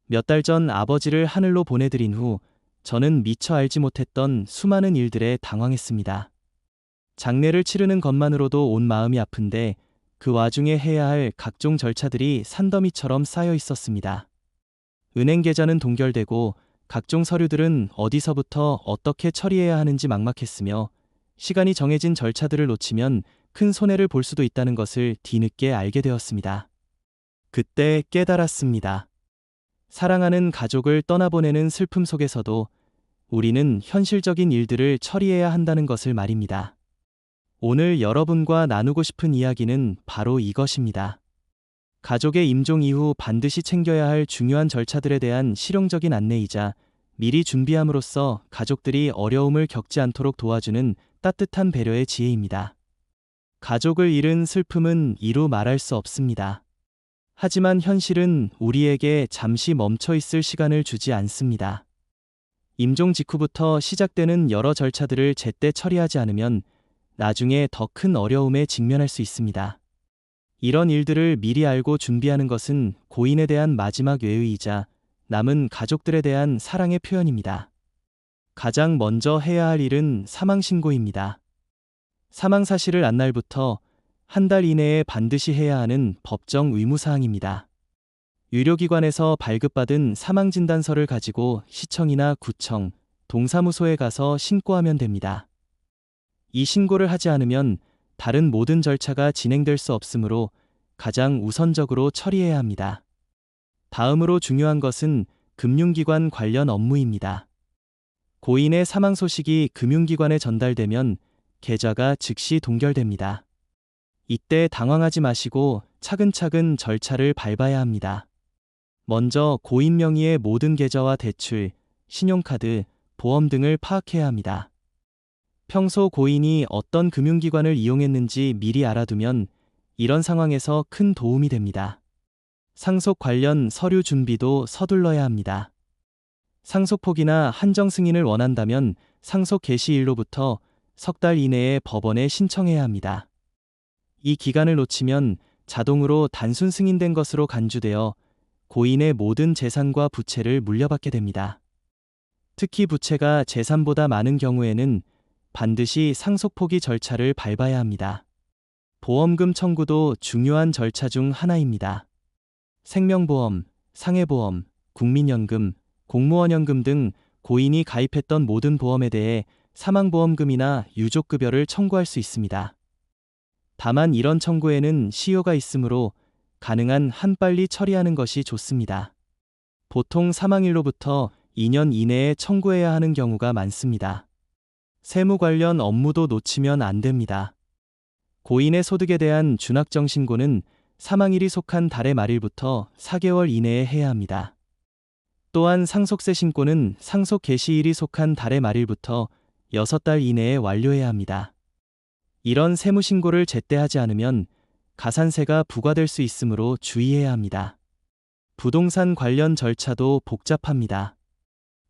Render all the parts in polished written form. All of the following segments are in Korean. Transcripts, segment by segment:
몇 달 전 아버지를 하늘로 보내드린 후 저는 미처 알지 못했던 수많은 일들에 당황했습니다. 장례를 치르는 것만으로도 온 마음이 아픈데 그 와중에 해야 할 각종 절차들이 산더미처럼 쌓여 있었습니다. 은행 계좌는 동결되고 각종 서류들은 어디서부터 어떻게 처리해야 하는지 막막했으며 시간이 정해진 절차들을 놓치면 큰 손해를 볼 수도 있다는 것을 뒤늦게 알게 되었습니다. 그때 깨달았습니다. 사랑하는 가족을 떠나보내는 슬픔 속에서도 우리는 현실적인 일들을 처리해야 한다는 것을 말입니다. 오늘 여러분과 나누고 싶은 이야기는 바로 이것입니다. 가족의 임종 이후 반드시 챙겨야 할 중요한 절차들에 대한 실용적인 안내이자 미리 준비함으로써 가족들이 어려움을 겪지 않도록 도와주는 따뜻한 배려의 지혜입니다. 가족을 잃은 슬픔은 이루 말할 수 없습니다. 하지만 현실은 우리에게 잠시 멈춰 있을 시간을 주지 않습니다. 임종 직후부터 시작되는 여러 절차들을 제때 처리하지 않으면 나중에 더 큰 어려움에 직면할 수 있습니다. 이런 일들을 미리 알고 준비하는 것은 고인에 대한 마지막 외의이자 남은 가족들에 대한 사랑의 표현입니다. 가장 먼저 해야 할 일은 사망신고입니다. 사망 사실을 안 날부터 한 달 이내에 반드시 해야 하는 법정 의무사항입니다. 의료기관에서 발급받은 사망진단서를 가지고 시청이나 구청, 동사무소에 가서 신고하면 됩니다. 이 신고를 하지 않으면 다른 모든 절차가 진행될 수 없으므로 가장 우선적으로 처리해야 합니다. 다음으로 중요한 것은 금융기관 관련 업무입니다. 고인의 사망 소식이 금융기관에 전달되면 계좌가 즉시 동결됩니다. 이때 당황하지 마시고 차근차근 절차를 밟아야 합니다. 먼저 고인 명의의 모든 계좌와 대출, 신용카드, 보험 등을 파악해야 합니다. 평소 고인이 어떤 금융기관을 이용했는지 미리 알아두면 이런 상황에서 큰 도움이 됩니다. 상속 관련 서류 준비도 서둘러야 합니다. 상속폭이나 한정 승인을 원한다면 상속 개시일로부터 석 달 이내에 법원에 신청해야 합니다. 이 기간을 놓치면 자동으로 단순 승인된 것으로 간주되어 고인의 모든 재산과 부채를 물려받게 됩니다. 특히 부채가 재산보다 많은 경우에는 반드시 상속포기 절차를 밟아야 합니다. 보험금 청구도 중요한 절차 중 하나입니다. 생명보험, 상해보험, 국민연금, 공무원연금 등 고인이 가입했던 모든 보험에 대해 사망보험금이나 유족급여를 청구할 수 있습니다. 다만 이런 청구에는 시효가 있으므로 가능한 한 빨리 처리하는 것이 좋습니다. 보통 사망일로부터 2년 이내에 청구해야 하는 경우가 많습니다. 세무 관련 업무도 놓치면 안 됩니다. 고인의 소득에 대한 준확정 신고는 사망일이 속한 달의 말일부터 4개월 이내에 해야 합니다. 또한 상속세 신고는 상속 개시일이 속한 달의 말일부터 6달 이내에 완료해야 합니다. 이런 세무 신고를 제때 하지 않으면 가산세가 부과될 수 있으므로 주의해야 합니다. 부동산 관련 절차도 복잡합니다.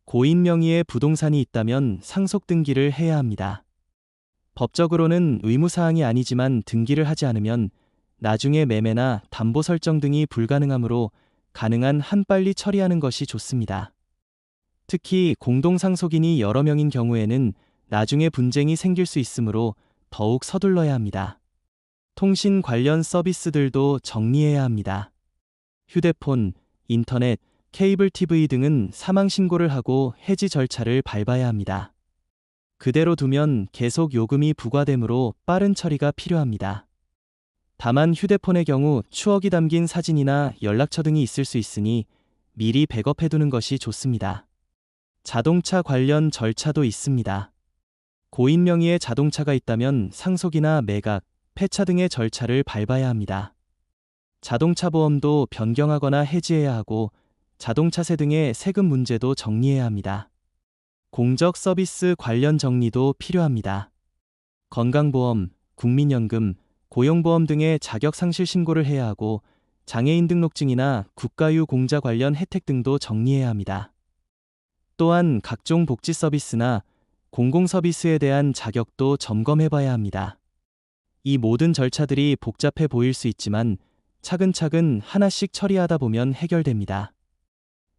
고인 명의의 부동산이 있다면 상속 등기를 해야 합니다. 법적으로는 의무사항이 아니지만 등기를 하지 않으면 나중에 매매나 담보 설정 등이 불가능하므로 가능한 한 빨리 처리하는 것이 좋습니다. 특히 공동상속인이 여러 명인 경우에는 나중에 분쟁이 생길 수 있으므로 더욱 서둘러야 합니다. 통신 관련 서비스들도 정리해야 합니다. 휴대폰, 인터넷, 케이블 TV 등은 사망 신고를 하고 해지 절차를 밟아야 합니다. 그대로 두면 계속 요금이 부과되므로 빠른 처리가 필요합니다. 다만 휴대폰의 경우 추억이 담긴 사진이나 연락처 등이 있을 수 있으니 미리 백업해두는 것이 좋습니다. 자동차 관련 절차도 있습니다. 고인 명의의 자동차가 있다면 상속이나 매각, 폐차 등의 절차를 밟아야 합니다. 자동차 보험도 변경하거나 해지해야 하고 자동차세 등의 세금 문제도 정리해야 합니다. 공적 서비스 관련 정리도 필요합니다. 건강보험, 국민연금, 고용보험 등의 자격상실 신고를 해야 하고 장애인 등록증이나 국가유공자 관련 혜택 등도 정리해야 합니다. 또한 각종 복지 서비스나 공공서비스에 대한 자격도 점검해봐야 합니다. 이 모든 절차들이 복잡해 보일 수 있지만 차근차근 하나씩 처리하다 보면 해결됩니다.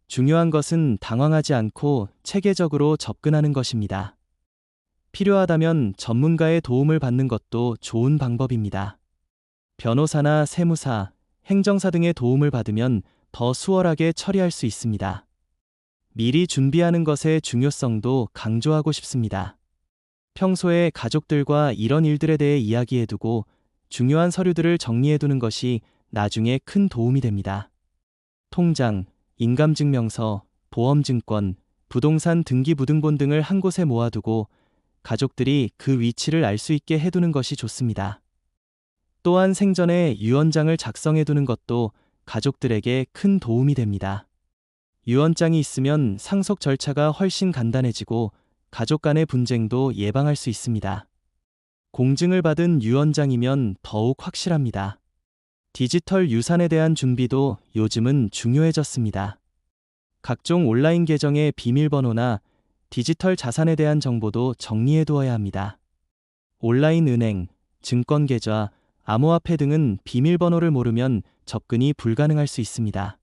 중요한 것은 당황하지 않고 체계적으로 접근하는 것입니다. 필요하다면 전문가의 도움을 받는 것도 좋은 방법입니다. 변호사나 세무사, 행정사 등의 도움을 받으면 더 수월하게 처리할 수 있습니다. 미리 준비하는 것의 중요성도 강조하고 싶습니다. 평소에 가족들과 이런 일들에 대해 이야기해두고 중요한 서류들을 정리해두는 것이 나중에 큰 도움이 됩니다. 통장, 인감증명서, 보험증권, 부동산 등기부등본 등을 한 곳에 모아두고 가족들이 그 위치를 알 수 있게 해두는 것이 좋습니다. 또한 생전에 유언장을 작성해두는 것도 가족들에게 큰 도움이 됩니다. 유언장이 있으면 상속 절차가 훨씬 간단해지고 가족 간의 분쟁도 예방할 수 있습니다. 공증을 받은 유언장이면 더욱 확실합니다. 디지털 유산에 대한 준비도 요즘은 중요해졌습니다. 각종 온라인 계정의 비밀번호나 디지털 자산에 대한 정보도 정리해 두어야 합니다. 온라인 은행, 증권 계좌, 암호화폐 등은 비밀번호를 모르면 접근이 불가능할 수 있습니다.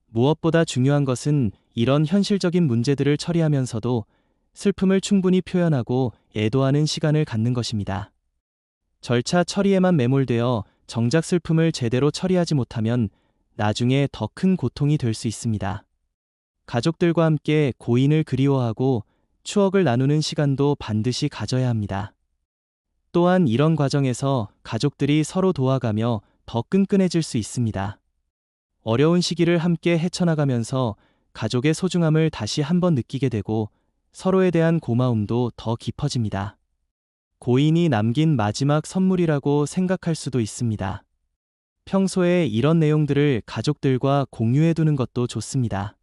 무엇보다 중요한 것은 이런 현실적인 문제들을 처리하면서도 슬픔을 충분히 표현하고 애도하는 시간을 갖는 것입니다. 절차 처리에만 매몰되어 정작 슬픔을 제대로 처리하지 못하면 나중에 더 큰 고통이 될 수 있습니다. 가족들과 함께 고인을 그리워하고 추억을 나누는 시간도 반드시 가져야 합니다. 또한 이런 과정에서 가족들이 서로 도와가며 더 끈끈해질 수 있습니다. 어려운 시기를 함께 헤쳐나가면서 가족의 소중함을 다시 한번 느끼게 되고 서로에 대한 고마움도 더 깊어집니다. 고인이 남긴 마지막 선물이라고 생각할 수도 있습니다. 평소에 이런 내용들을 가족들과 공유해두는 것도 좋습니다.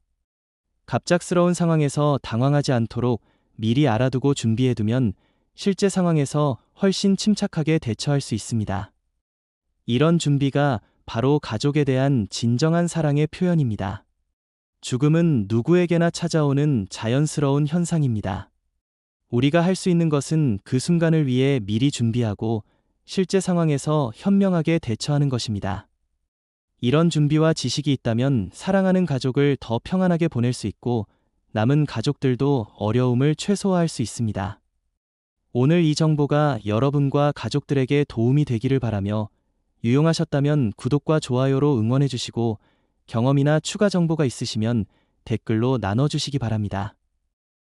갑작스러운 상황에서 당황하지 않도록 미리 알아두고 준비해두면 실제 상황에서 훨씬 침착하게 대처할 수 있습니다. 이런 준비가 바로 가족에 대한 진정한 사랑의 표현입니다. 죽음은 누구에게나 찾아오는 자연스러운 현상입니다. 우리가 할 수 있는 것은 그 순간을 위해 미리 준비하고 실제 상황에서 현명하게 대처하는 것입니다. 이런 준비와 지식이 있다면 사랑하는 가족을 더 평안하게 보낼 수 있고 남은 가족들도 어려움을 최소화할 수 있습니다. 오늘 이 정보가 여러분과 가족들에게 도움이 되기를 바라며 유용하셨다면 구독과 좋아요로 응원해 주시고 경험이나 추가 정보가 있으시면 댓글로 나눠주시기 바랍니다.